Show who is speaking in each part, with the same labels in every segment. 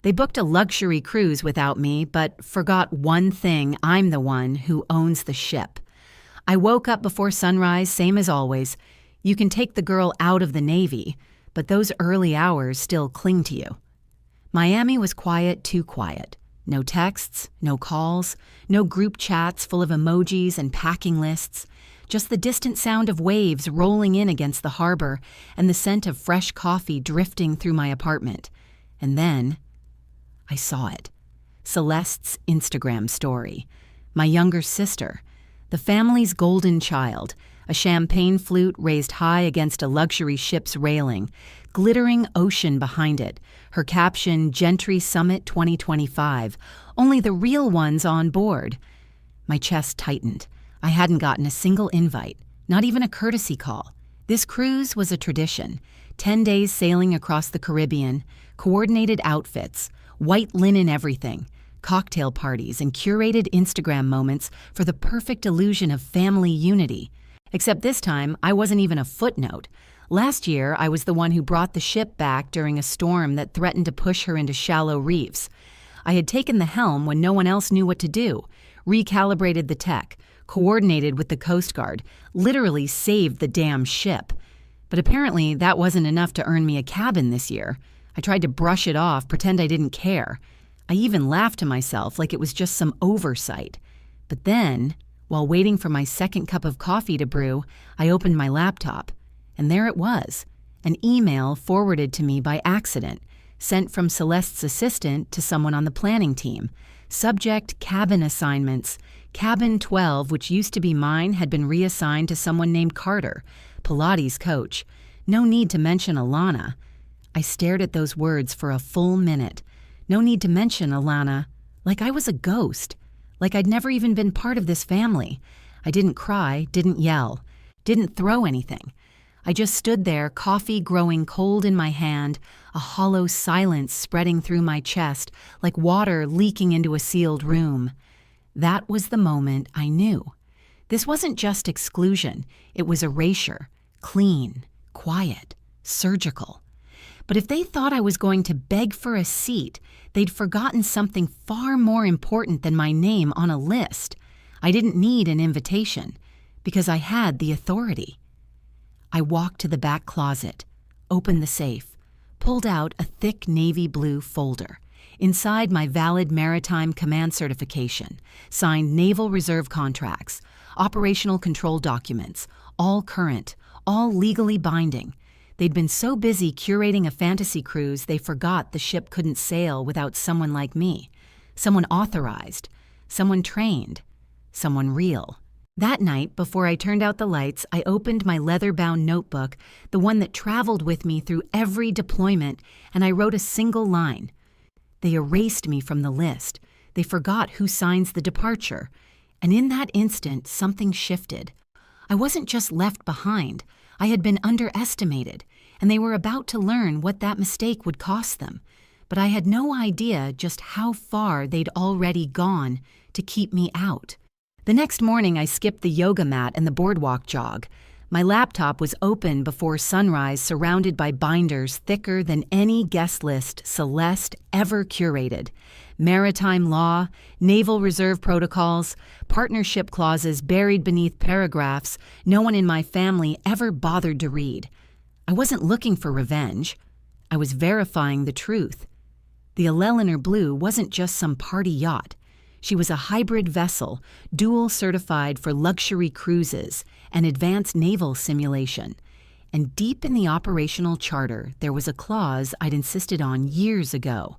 Speaker 1: They booked a luxury cruise without me, but forgot one thing: I'm the one who owns the ship. I woke up before sunrise, same as always. You can take the girl out of the Navy, but those early hours still cling to you. Miami was quiet, too quiet. No texts, no calls, no group chats full of emojis and packing lists. Just the distant sound of waves rolling in against the harbor and the scent of fresh coffee drifting through my apartment. And then I saw it. Celeste's Instagram story. My younger sister. The family's golden child. A champagne flute raised high against a luxury ship's railing. Glittering ocean behind it. Her caption, Gentry Summit 2025. Only the real ones on board. My chest tightened. I hadn't gotten a single invite. Not even a courtesy call. This cruise was a tradition. 10 days sailing across the Caribbean. Coordinated outfits. White linen everything. Cocktail parties and curated Instagram moments for the perfect illusion of family unity. Except this time, I wasn't even a footnote. Last year, I was the one who brought the ship back during a storm that threatened to push her into shallow reefs. I had taken the helm when no one else knew what to do, recalibrated the tech, coordinated with the Coast Guard, literally saved the damn ship. But apparently, that wasn't enough to earn me a cabin this year. I tried to brush it off, pretend I didn't care. I even laughed to myself like it was just some oversight. But then, while waiting for my second cup of coffee to brew, I opened my laptop. And there it was, an email forwarded to me by accident, sent from Celeste's assistant to someone on the planning team. Subject, cabin assignments. Cabin 12, which used to be mine, had been reassigned to someone named Carter, Pilates coach. No need to mention Alana. I stared at those words for a full minute. No need to mention Alana, like I was a ghost, like I'd never even been part of this family. I didn't cry, didn't yell, didn't throw anything. I just stood there, coffee growing cold in my hand, a hollow silence spreading through my chest, like water leaking into a sealed room. That was the moment I knew. This wasn't just exclusion, it was erasure, clean, quiet, surgical. But if they thought I was going to beg for a seat, they'd forgotten something far more important than my name on a list. I didn't need an invitation, because I had the authority. I walked to the back closet, opened the safe, pulled out a thick navy blue folder. Inside, my valid maritime command certification, signed Naval Reserve contracts, operational control documents, all current, all legally binding. They'd been so busy curating a fantasy cruise they forgot the ship couldn't sail without someone like me, someone authorized, someone trained, someone real. That night, before I turned out the lights, I opened my leather-bound notebook, the one that traveled with me through every deployment, and I wrote a single line. They erased me from the list. They forgot who signs the departure. And in that instant, something shifted. I wasn't just left behind. I had been underestimated, and they were about to learn what that mistake would cost them. But I had no idea just how far they'd already gone to keep me out. The next morning, I skipped the yoga mat and the boardwalk jog. My laptop was open before sunrise, surrounded by binders thicker than any guest list Celeste ever curated. Maritime law, Naval Reserve protocols, partnership clauses buried beneath paragraphs no one in my family ever bothered to read. I wasn't looking for revenge. I was verifying the truth. The Eleanor Blue wasn't just some party yacht. She was a hybrid vessel, dual certified for luxury cruises and advanced naval simulation. And deep in the operational charter, there was a clause I'd insisted on years ago.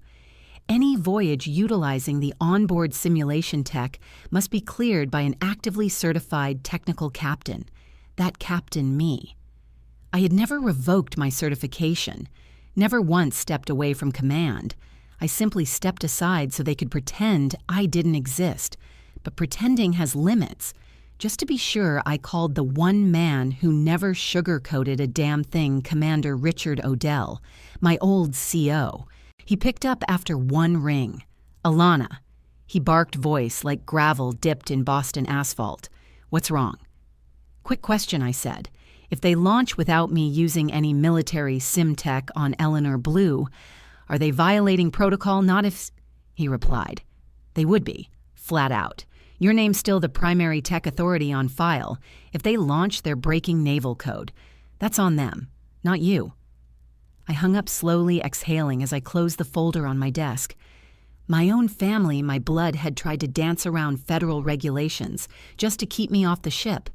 Speaker 1: Any voyage utilizing the onboard simulation tech must be cleared by an actively certified technical captain. That captain me. I had never revoked my certification, never once stepped away from command. I simply stepped aside so they could pretend I didn't exist. But pretending has limits. Just to be sure, I called the one man who never sugarcoated a damn thing Commander Richard Odell, my old CO. He picked up after one ring. Alana. He barked voice like gravel dipped in Boston asphalt. What's wrong? Quick question, I said. If they launch without me using any military sim tech on Eleanor Blue, Are they violating protocol? Not if... He replied, they would be, flat out. Your name's still the primary tech authority on file. If they launch, they're breaking naval code. That's on them, not you. I hung up slowly, exhaling as I closed the folder on my desk. My own family, my blood, had tried to dance around federal regulations just to keep me off the ship.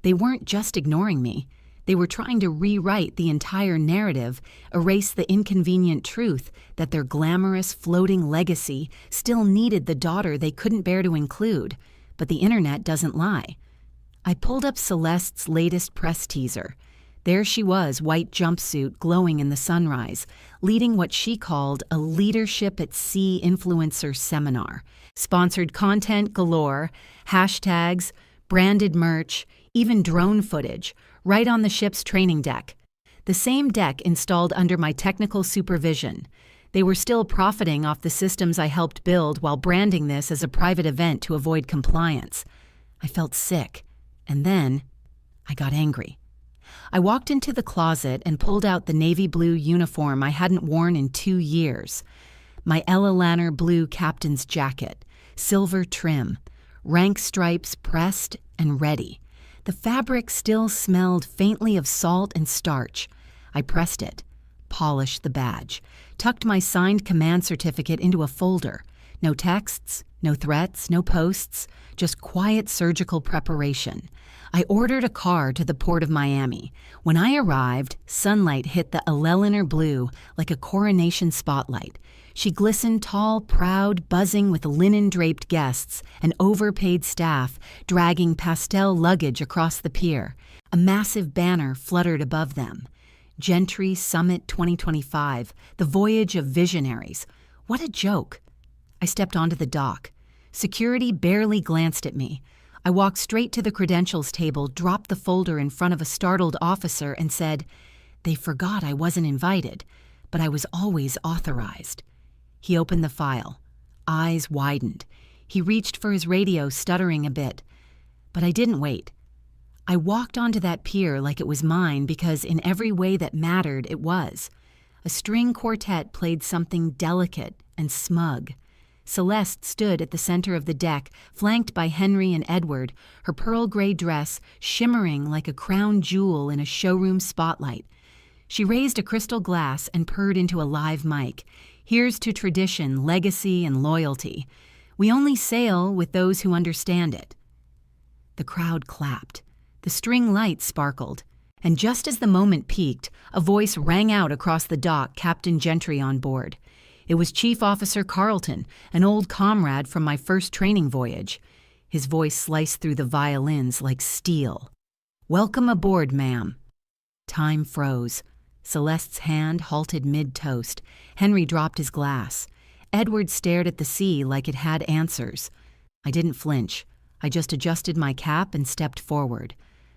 Speaker 1: They weren't just ignoring me. They were trying to rewrite the entire narrative, erase the inconvenient truth that their glamorous, floating legacy still needed the daughter they couldn't bear to include. But the internet doesn't lie. I pulled up Celeste's latest press teaser. There she was, white jumpsuit, glowing in the sunrise, leading what she called a Leadership at Sea influencer seminar. Sponsored content galore, hashtags, branded merch, even drone footage, right on the ship's training deck. The same deck installed under my technical supervision. They were still profiting off the systems I helped build while branding this as a private event to avoid compliance. I felt sick, and then I got angry. I walked into the closet and pulled out the navy blue uniform I hadn't worn in 2 years. My Ella Lanner blue captain's jacket, silver trim, rank stripes pressed and ready. The fabric still smelled faintly of salt and starch. I pressed it, polished the badge, tucked my signed command certificate into a folder. No texts, no threats, no posts, just quiet surgical preparation. I ordered a car to the port of Miami. When I arrived, sunlight hit the Eleliner blue like a coronation spotlight. She glistened tall, proud, buzzing with linen-draped guests and overpaid staff dragging pastel luggage across the pier. A massive banner fluttered above them. Gentry Summit 2025, the voyage of visionaries. What a joke. I stepped onto the dock. Security barely glanced at me. I walked straight to the credentials table, dropped the folder in front of a startled officer, and said, "They forgot I wasn't invited, but I was always authorized." He opened the file. Eyes widened. He reached for his radio, stuttering a bit. But I didn't wait. I walked onto that pier like it was mine because in every way that mattered, it was. A string quartet played something delicate and smug. Celeste stood at the center of the deck, flanked by Henry and Edward, her pearl gray dress shimmering like a crown jewel in a showroom spotlight. She raised a crystal glass and purred into a live mic. "Here's to tradition, legacy, and loyalty. We only sail with those who understand it." The crowd clapped. The string lights sparkled. And just as the moment peaked, a voice rang out across the dock, Captain Gentry on board. It was Chief Officer Carlton, an old comrade from my first training voyage. His voice sliced through the violins like steel. "Welcome aboard, ma'am." Time froze. Celeste's hand halted mid-toast. Henry dropped his glass. Edward stared at the sea like it had answers. I didn't flinch. I just adjusted my cap and stepped forward.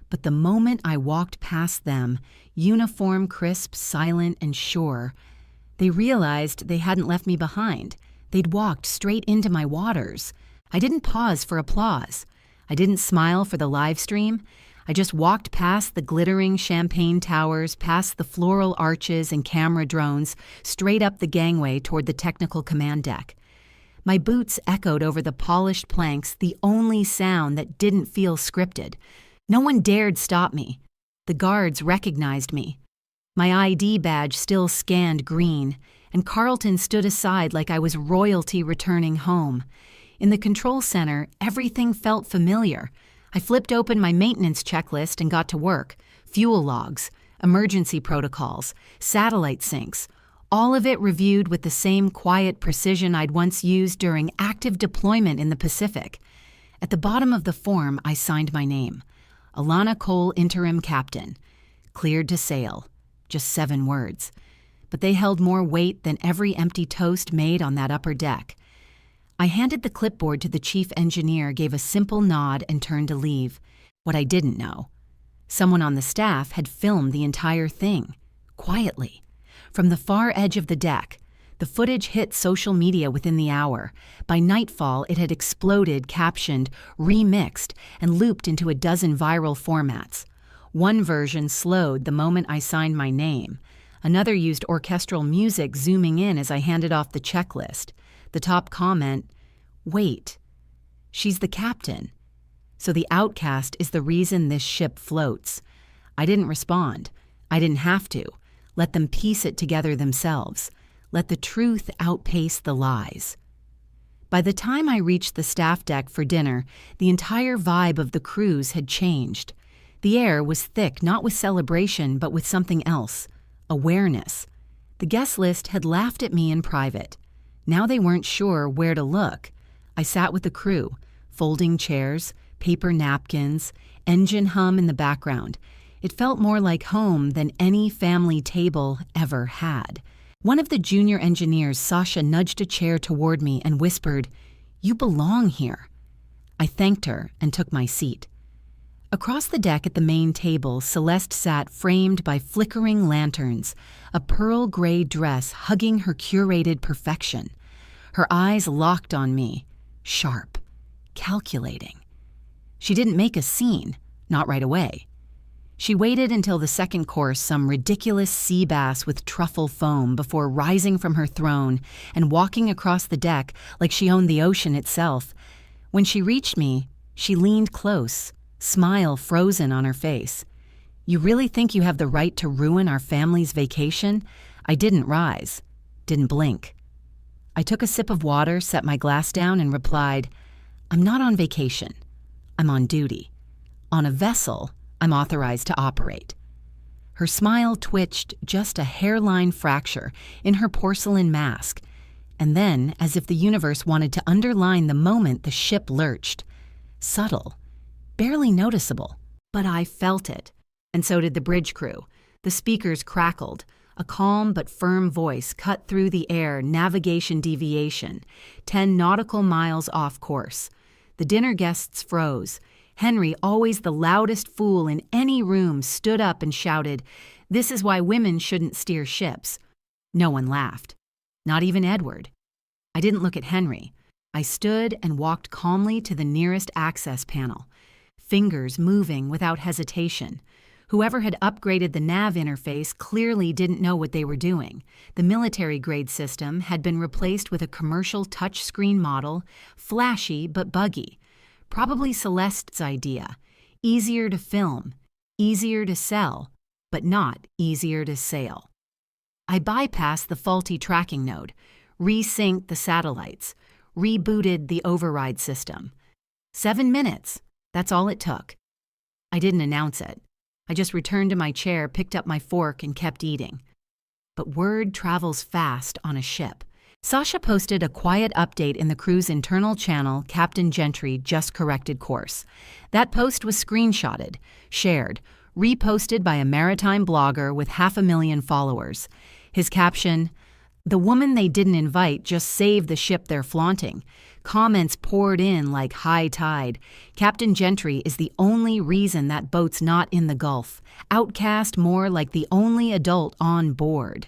Speaker 1: But the moment I walked past them, uniform, crisp, silent, and sure, they realized they hadn't left me behind. They'd walked straight into my waters. I didn't pause for applause. I didn't smile for the live stream. I just walked past the glittering champagne towers, past the floral arches and camera drones, straight up the gangway toward the technical command deck. My boots echoed over the polished planks, the only sound that didn't feel scripted. No one dared stop me. The guards recognized me. My ID badge still scanned green, and Carlton stood aside like I was royalty returning home. In the control center, everything felt familiar. I flipped open my maintenance checklist and got to work. Fuel logs, emergency protocols, satellite syncs, all of it reviewed with the same quiet precision I'd once used during active deployment in the Pacific. At the bottom of the form, I signed my name. Alana Cole, Interim Captain. Cleared to sail. Just 7 words. But they held more weight than every empty toast made on that upper deck. I handed the clipboard to the chief engineer, gave a simple nod, and turned to leave. What I didn't know, someone on the staff had filmed the entire thing, quietly. From the far edge of the deck, the footage hit social media within the hour. By nightfall, it had exploded, captioned, remixed, and looped into a dozen viral formats. One version slowed the moment I signed my name. Another used orchestral music zooming in as I handed off the checklist. The top comment, "Wait, she's the captain. So the outcast is the reason this ship floats." I didn't respond. I didn't have to. Let them piece it together themselves. Let the truth outpace the lies. By the time I reached the staff deck for dinner, the entire vibe of the cruise had changed. The air was thick, not with celebration, but with something else. Awareness. The guest list had laughed at me in private. Now they weren't sure where to look. I sat with the crew, folding chairs, paper napkins, engine hum in the background. It felt more like home than any family table ever had. One of the junior engineers, Sasha, nudged a chair toward me and whispered, "You belong here." I thanked her and took my seat. Across the deck at the main table, Celeste sat framed by flickering lanterns, a pearl gray dress hugging her curated perfection. Her eyes locked on me, sharp, calculating. She didn't make a scene, not right away. She waited until the second course, some ridiculous sea bass with truffle foam, before rising from her throne and walking across the deck like she owned the ocean itself. When she reached me, she leaned close, smile frozen on her face. "You really think you have the right to ruin our family's vacation?" I didn't rise, didn't blink. I took a sip of water, set my glass down, and replied, "I'm not on vacation. I'm on duty. On a vessel I'm authorized to operate." Her smile twitched just a hairline fracture in her porcelain mask, and then, as if the universe wanted to underline the moment the ship lurched. Subtle, barely noticeable, but I felt it, and so did the bridge crew. The speakers crackled. A calm but firm voice cut through the air, "Navigation deviation, 10 nautical miles off course." The dinner guests froze. Henry, always the loudest fool in any room, stood up and shouted, "This is why women shouldn't steer ships." No one laughed. Not even Edward. I didn't look at Henry. I stood and walked calmly to the nearest access panel, fingers moving without hesitation. Whoever had upgraded the nav interface clearly didn't know what they were doing. The military-grade system had been replaced with a commercial touchscreen model, flashy but buggy. Probably Celeste's idea. Easier to film, easier to sell, but not easier to sail. I bypassed the faulty tracking node, resynced the satellites, rebooted the override system. 7 minutes, that's all it took. I didn't announce it. I just returned to my chair, picked up my fork, and kept eating. But word travels fast on a ship. Sasha posted a quiet update in the crew's internal channel, "Captain Gentry just corrected course." That post was screenshotted, shared, reposted by a maritime blogger with 500,000 followers. His caption, "The woman they didn't invite just saved the ship they're flaunting." Comments poured in like high tide. "Captain Gentry is the only reason that boat's not in the Gulf. Outcast more like the only adult on board."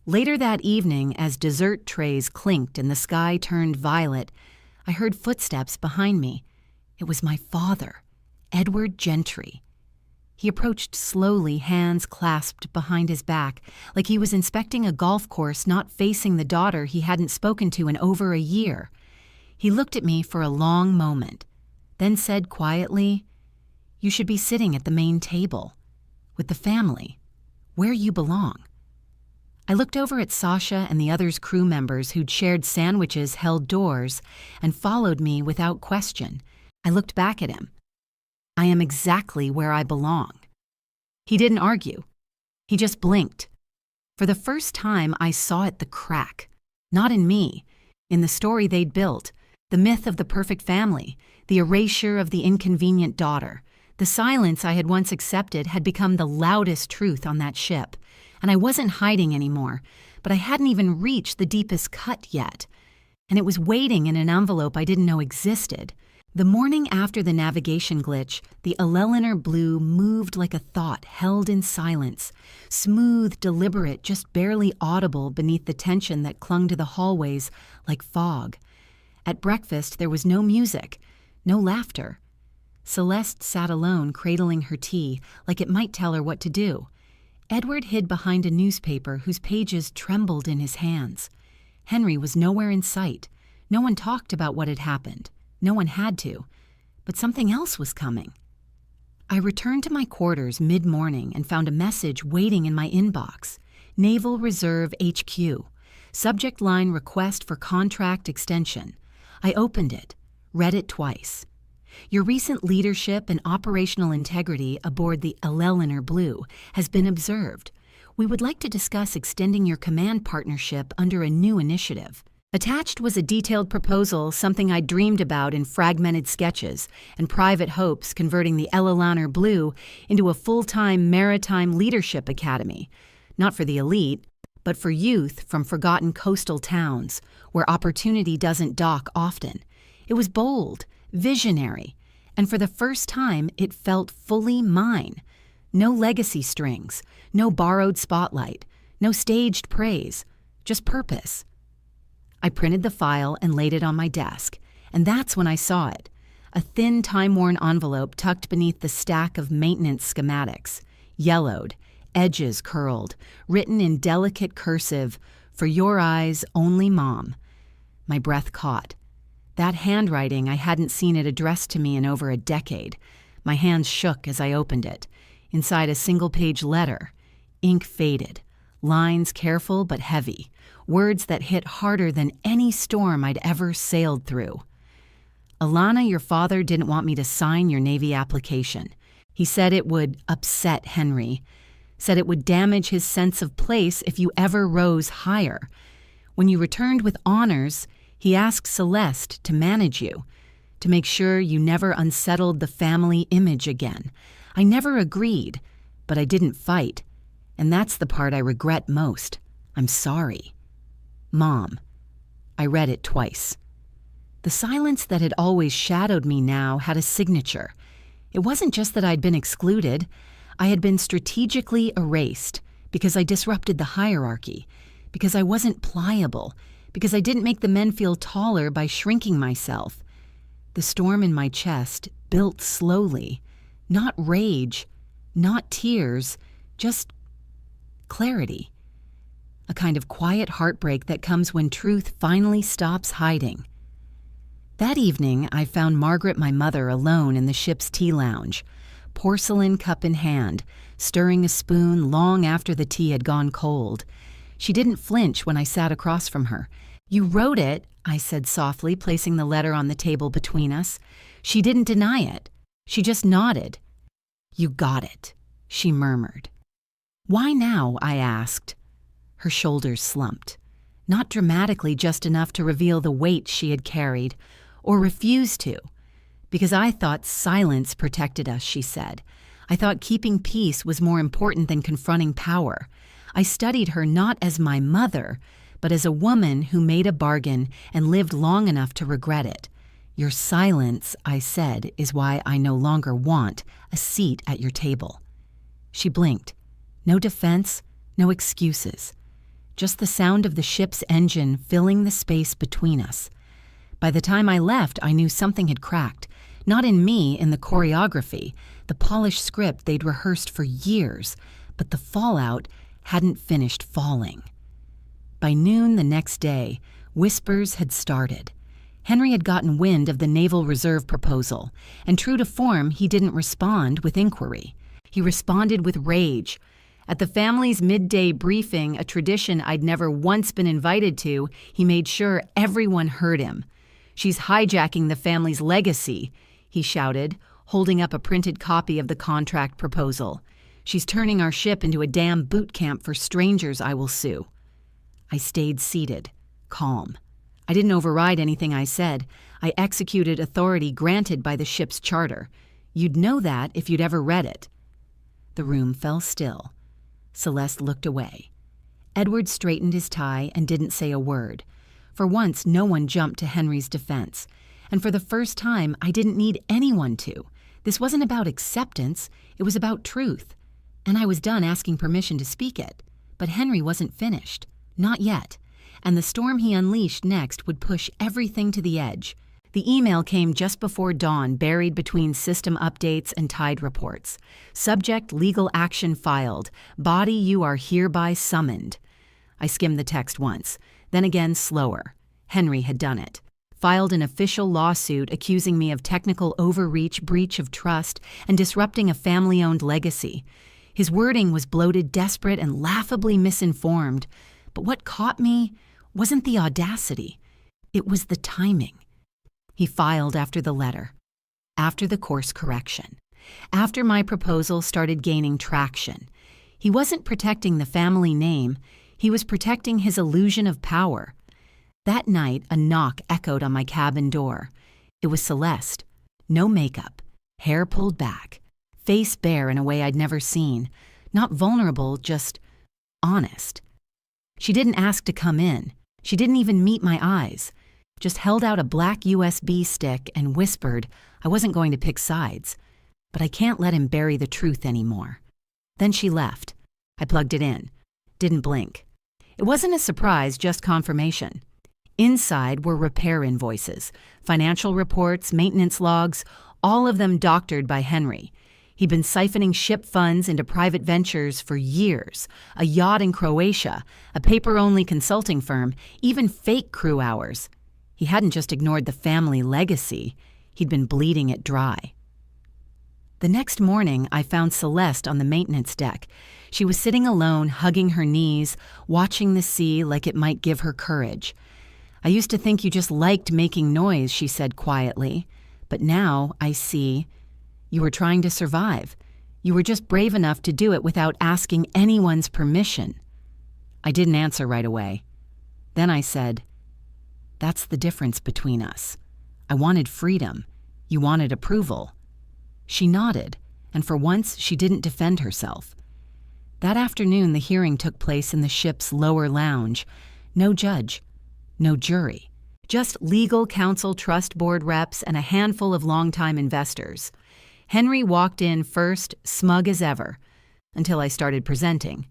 Speaker 1: Later that evening, as dessert trays clinked and the sky turned violet, I heard footsteps behind me. It was my father, Edward Gentry. He approached slowly, hands clasped behind his back, like he was inspecting a golf course not facing the daughter he hadn't spoken to in over a year. He looked at me for a long moment, then said quietly, "You should be sitting at the main table, with the family, where you belong." I looked over at Sasha and the others' crew members who'd shared sandwiches held doors and followed me without question. I looked back at him. I am exactly where I belong. He didn't argue. He just blinked. For the first time, I saw it the crack. Not in me, in the story they'd built, the myth of the perfect family, the erasure of the inconvenient daughter. The silence I had once accepted had become the loudest truth on that ship. And I wasn't hiding anymore, but I hadn't even reached the deepest cut yet. And it was waiting in an envelope I didn't know existed. The morning after the navigation glitch, the Eleanor Blue moved like a thought held in silence, smooth, deliberate, just barely audible beneath the tension that clung to the hallways like fog. At breakfast, there was no music, no laughter. Celeste sat alone, cradling her tea, like it might tell her what to do. Edward hid behind a newspaper whose pages trembled in his hands. Henry was nowhere in sight. No one talked about what had happened. No one had to. But something else was coming. I returned to my quarters mid-morning and found a message waiting in my inbox. Naval Reserve HQ. Subject line request for contract extension. I opened it, read it twice. Your recent leadership and operational integrity aboard the Eleanor Blue has been observed. We would like to discuss extending your command partnership under a new initiative. Attached was a detailed proposal, something I dreamed about in fragmented sketches and private hopes, converting the Eleanor Blue into a full-time maritime leadership academy. Not for the elite, but for youth from forgotten coastal towns, where opportunity doesn't dock often. It was bold, visionary, and for the first time it felt fully mine. No legacy strings, no borrowed spotlight, no staged praise, just purpose. I printed the file and laid it on my desk, and that's when I saw it. A thin, time-worn envelope tucked beneath the stack of maintenance schematics, yellowed, edges curled, written in delicate cursive, "For your eyes only, Mom." My breath caught. That handwriting, I hadn't seen it addressed to me in over a decade. My hands shook as I opened it. Inside a single-page letter. Ink faded. Lines careful but heavy. Words that hit harder than any storm I'd ever sailed through. "Alana, your father didn't want me to sign your Navy application. He said it would upset Henry. Said it would damage his sense of place if you ever rose higher. When you returned with honors, he asked Celeste to manage you, to make sure you never unsettled the family image again. I never agreed, but I didn't fight. And that's the part I regret most. I'm sorry. Mom." I read it twice. The silence that had always shadowed me now had a signature. It wasn't just that I'd been excluded. I had been strategically erased because I disrupted the hierarchy, because I wasn't pliable, because I didn't make the men feel taller by shrinking myself. The storm in my chest built slowly. Not rage, not tears, just clarity. A kind of quiet heartbreak that comes when truth finally stops hiding. That evening, I found Margaret, my mother, alone in the ship's tea lounge, porcelain cup in hand, stirring a spoon long after the tea had gone cold. She didn't flinch when I sat across from her. "You wrote it," I said softly, placing the letter on the table between us. She didn't deny it. She just nodded. "You got it," she murmured. "Why now?" I asked. Her shoulders slumped. Not dramatically, just enough to reveal the weight she had carried, or refused to. "Because I thought silence protected us," she said. "I thought keeping peace was more important than confronting power. I studied her not as my mother, but as a woman who made a bargain and lived long enough to regret it. Your silence," I said, "is why I no longer want a seat at your table." She blinked. No defense, no excuses. Just the sound of the ship's engine filling the space between us. By the time I left, I knew something had cracked. Not in me, in the choreography, the polished script they'd rehearsed for years, but the fallout hadn't finished falling. By noon the next day, whispers had started. Henry had gotten wind of the Naval Reserve proposal, and true to form, he didn't respond with inquiry. He responded with rage. At the family's midday briefing, a tradition I'd never once been invited to, he made sure everyone heard him. "She's hijacking the family's legacy," he shouted, holding up a printed copy of the contract proposal. "She's turning our ship into a damn boot camp for strangers I will sue." I stayed seated, calm. I didn't override anything I said. I executed authority granted by the ship's charter. You'd know that if you'd ever read it. The room fell still. Celeste looked away. Edward straightened his tie and didn't say a word. For once, no one jumped to Henry's defense. And for the first time, I didn't need anyone to. This wasn't about acceptance, it was about truth. And I was done asking permission to speak it. But Henry wasn't finished. Not yet. And the storm he unleashed next would push everything to the edge. The email came just before dawn, buried between system updates and tide reports. Subject: legal action filed. Body: you are hereby summoned. I skimmed the text once, then again slower. Henry had done it. Filed an official lawsuit accusing me of technical overreach, breach of trust, and disrupting a family-owned legacy. His wording was bloated, desperate, and laughably misinformed. But what caught me wasn't the audacity. It was the timing. He filed after the letter, after the course correction, after my proposal started gaining traction. He wasn't protecting the family name. He was protecting his illusion of power. That night, a knock echoed on my cabin door. It was Celeste. No makeup, hair pulled back, face bare in a way I'd never seen. Not vulnerable, just honest. She didn't ask to come in. She didn't even meet my eyes. Just held out a black USB stick and whispered I wasn't going to pick sides. But I can't let him bury the truth anymore. Then she left. I plugged it in. Didn't blink. It wasn't a surprise, just confirmation. Inside were repair invoices, financial reports, maintenance logs, all of them doctored by Henry. He'd been siphoning ship funds into private ventures for years, a yacht in Croatia, a paper-only consulting firm, even fake crew hours. He hadn't just ignored the family legacy, he'd been bleeding it dry. The next morning, I found Celeste on the maintenance deck. She was sitting alone, hugging her knees, watching the sea like it might give her courage. I used to think you just liked making noise, she said quietly. But now I see you were trying to survive. You were just brave enough to do it without asking anyone's permission. I didn't answer right away. Then I said, "That's the difference between us. I wanted freedom. You wanted approval." She nodded, and for once she didn't defend herself. That afternoon, the hearing took place in the ship's lower lounge. No judge, no jury, just legal counsel, trust board reps, and a handful of longtime investors. Henry walked in first, smug as ever, until I started presenting.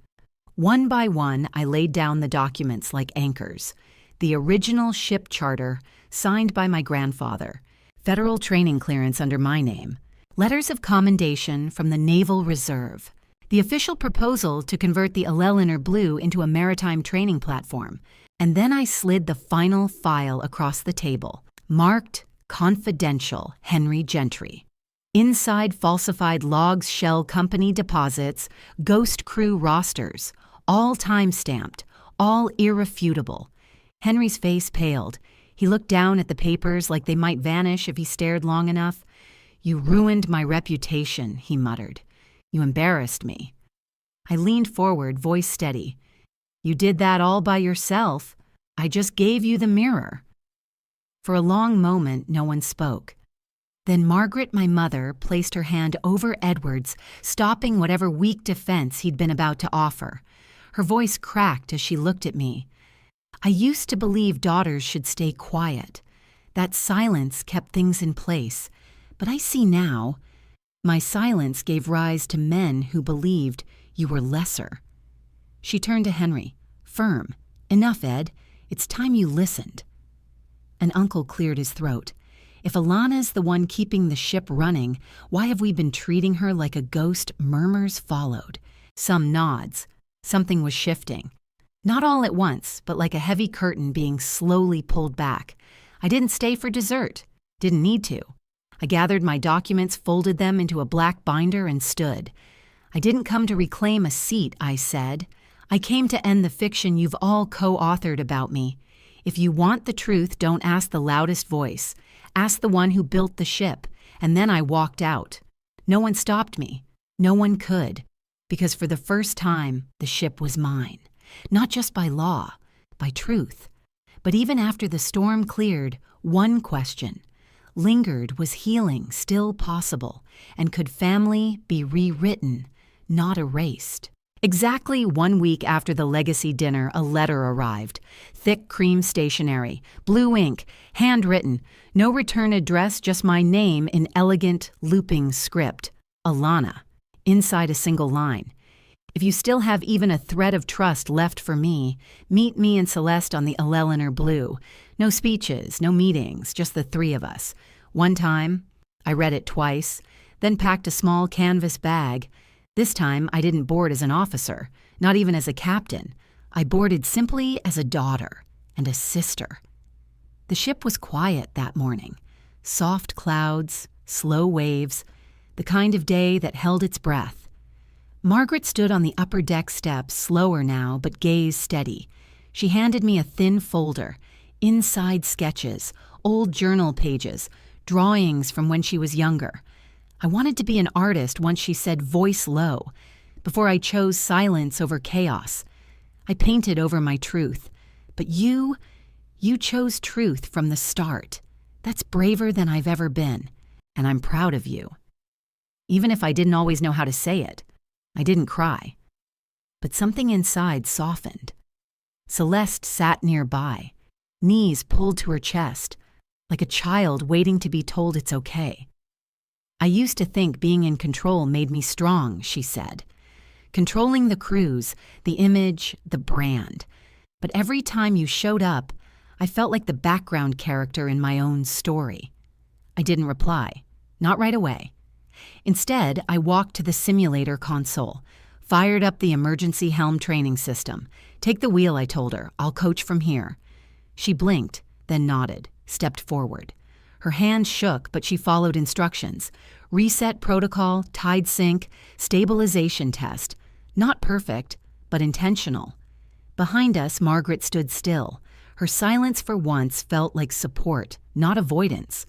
Speaker 1: One by one, I laid down the documents like anchors. The original ship charter, signed by my grandfather. Federal training clearance under my name. Letters of commendation from the Naval Reserve. The official proposal to convert the Alleliner Blue into a maritime training platform. And then I slid the final file across the table, marked Confidential Henry Gentry. Inside, falsified logs, shell company deposits, ghost crew rosters, all time-stamped, all irrefutable. Henry's face paled. He looked down at the papers like they might vanish if he stared long enough. "You ruined my reputation," he muttered. "You embarrassed me." I leaned forward, voice steady. "You did that all by yourself. I just gave you the mirror." For a long moment, no one spoke. Then Margaret, my mother, placed her hand over Edward's, stopping whatever weak defense he'd been about to offer. Her voice cracked as she looked at me. I used to believe daughters should stay quiet. That silence kept things in place. But I see now, my silence gave rise to men who believed you were lesser. She turned to Henry, firm. "Enough, Ed. It's time you listened." And Uncle cleared his throat. "If Alana's the one keeping the ship running, why have we been treating her like a ghost?" Murmurs followed. Some nods. Something was shifting. Not all at once, but like a heavy curtain being slowly pulled back. I didn't stay for dessert. Didn't need to. I gathered my documents, folded them into a black binder, and stood. "I didn't come to reclaim a seat," I said. "I came to end the fiction you've all co-authored about me. If you want the truth, don't ask the loudest voice. Ask the one who built the ship." And then I walked out. No one stopped me. No one could. Because for the first time, the ship was mine. Not just by law, by truth. But even after the storm cleared, one question lingered: was healing still possible? And could family be rewritten, not erased? Exactly 1 week after the legacy dinner, a letter arrived. Thick cream stationery, blue ink, handwritten, no return address, just my name in elegant, looping script. Alana. Inside a single line. If you still have even a thread of trust left for me, meet me and Celeste on the Eleanor Blue. No speeches, no meetings, just the three of us. One time, I read it twice, then packed a small canvas bag. This time, I didn't board as an officer, not even as a captain. I boarded simply as a daughter and a sister. The ship was quiet that morning. Soft clouds, slow waves, the kind of day that held its breath. Margaret stood on the upper deck steps, slower now, but gaze steady. She handed me a thin folder, inside sketches, old journal pages, drawings from when she was younger. I wanted to be an artist once she said voice low, before I chose silence over chaos. I painted over my truth. But you chose truth from the start. That's braver than I've ever been, and I'm proud of you. Even if I didn't always know how to say it, I didn't cry. But something inside softened. Celeste sat nearby, knees pulled to her chest, like a child waiting to be told it's okay. I used to think being in control made me strong, she said. Controlling the cruise, the image, the brand. But every time you showed up, I felt like the background character in my own story. I didn't reply, not right away. Instead, I walked to the simulator console, fired up the emergency helm training system. Take the wheel, I told her. I'll coach from here. She blinked, then nodded, stepped forward. Her hand shook, but she followed instructions. Reset protocol, tide sync, stabilization test. Not perfect, but intentional. Behind us, Margaret stood still. Her silence for once felt like support, not avoidance.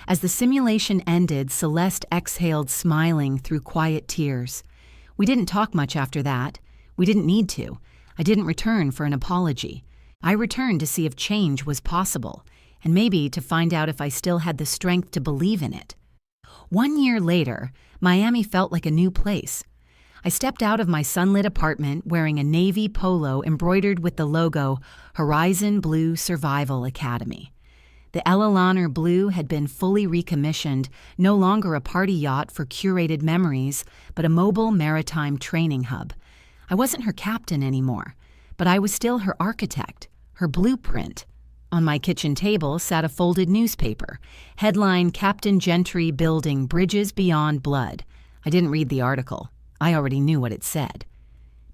Speaker 1: As the simulation ended, Celeste exhaled, smiling through quiet tears. We didn't talk much after that. We didn't need to. I didn't return for an apology. I returned to see if change was possible, and maybe to find out if I still had the strength to believe in it. 1 year later, Miami felt like a new place. I stepped out of my sunlit apartment wearing a navy polo embroidered with the logo Horizon Blue Survival Academy. The Eleanor Blue had been fully recommissioned, no longer a party yacht for curated memories, but a mobile maritime training hub. I wasn't her captain anymore, but I was still her architect, her blueprint. On my kitchen table sat a folded newspaper, headline Captain Gentry Building Bridges Beyond Blood. I didn't read the article. I already knew what it said.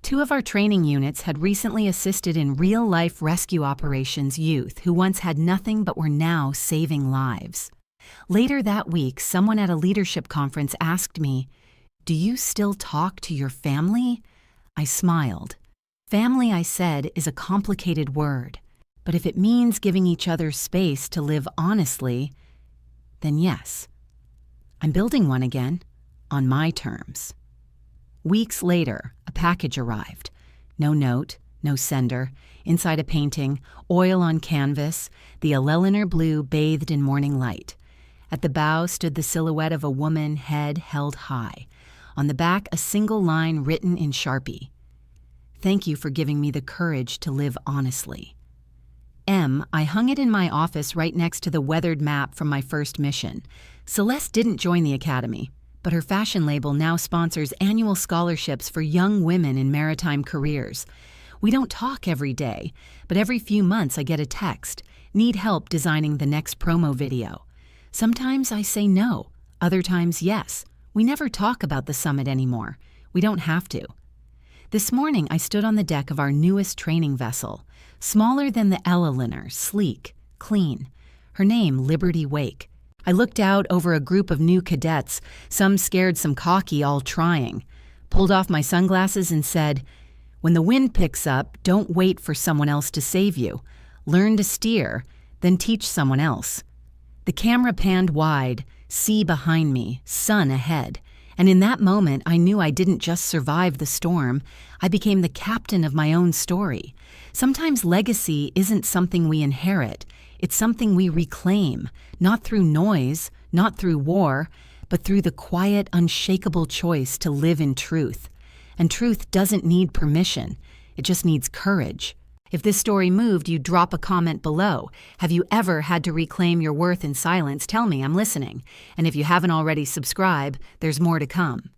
Speaker 1: 2 of our training units had recently assisted in real-life rescue operations youth who once had nothing but were now saving lives. Later that week, someone at a leadership conference asked me, "Do you still talk to your family?" I smiled. Family, I said, is a complicated word, but if it means giving each other space to live honestly, then yes. I'm building one again, on my terms. Weeks later, a package arrived. No note, no sender, inside a painting, oil on canvas, the Eleanor Blue bathed in morning light. At the bow stood the silhouette of a woman, head held high. On the back, a single line written in Sharpie. "Thank you for giving me the courage to live honestly." I hung it in my office right next to the weathered map from my first mission. Celeste didn't join the academy, but her fashion label now sponsors annual scholarships for young women in maritime careers. We don't talk every day, but every few months I get a text. Need help designing the next promo video. Sometimes I say no, other times yes. We never talk about the summit anymore. We don't have to. This morning I stood on the deck of our newest training vessel, smaller than the Eleanor, sleek, clean. Her name, Liberty Wake. I looked out over a group of new cadets, some scared, some cocky, all trying. Pulled off my sunglasses and said, "When the wind picks up, don't wait for someone else to save you. Learn to steer, then teach someone else." The camera panned wide, sea behind me, sun ahead. And in that moment, I knew I didn't just survive the storm. I became the captain of my own story. Sometimes legacy isn't something we inherit. It's something we reclaim, not through noise, not through war, but through the quiet, unshakable choice to live in truth. And truth doesn't need permission. It just needs courage. If this story moved you, drop a comment below. Have you ever had to reclaim your worth in silence? Tell me, I'm listening. And if you haven't already, subscribe. There's more to come.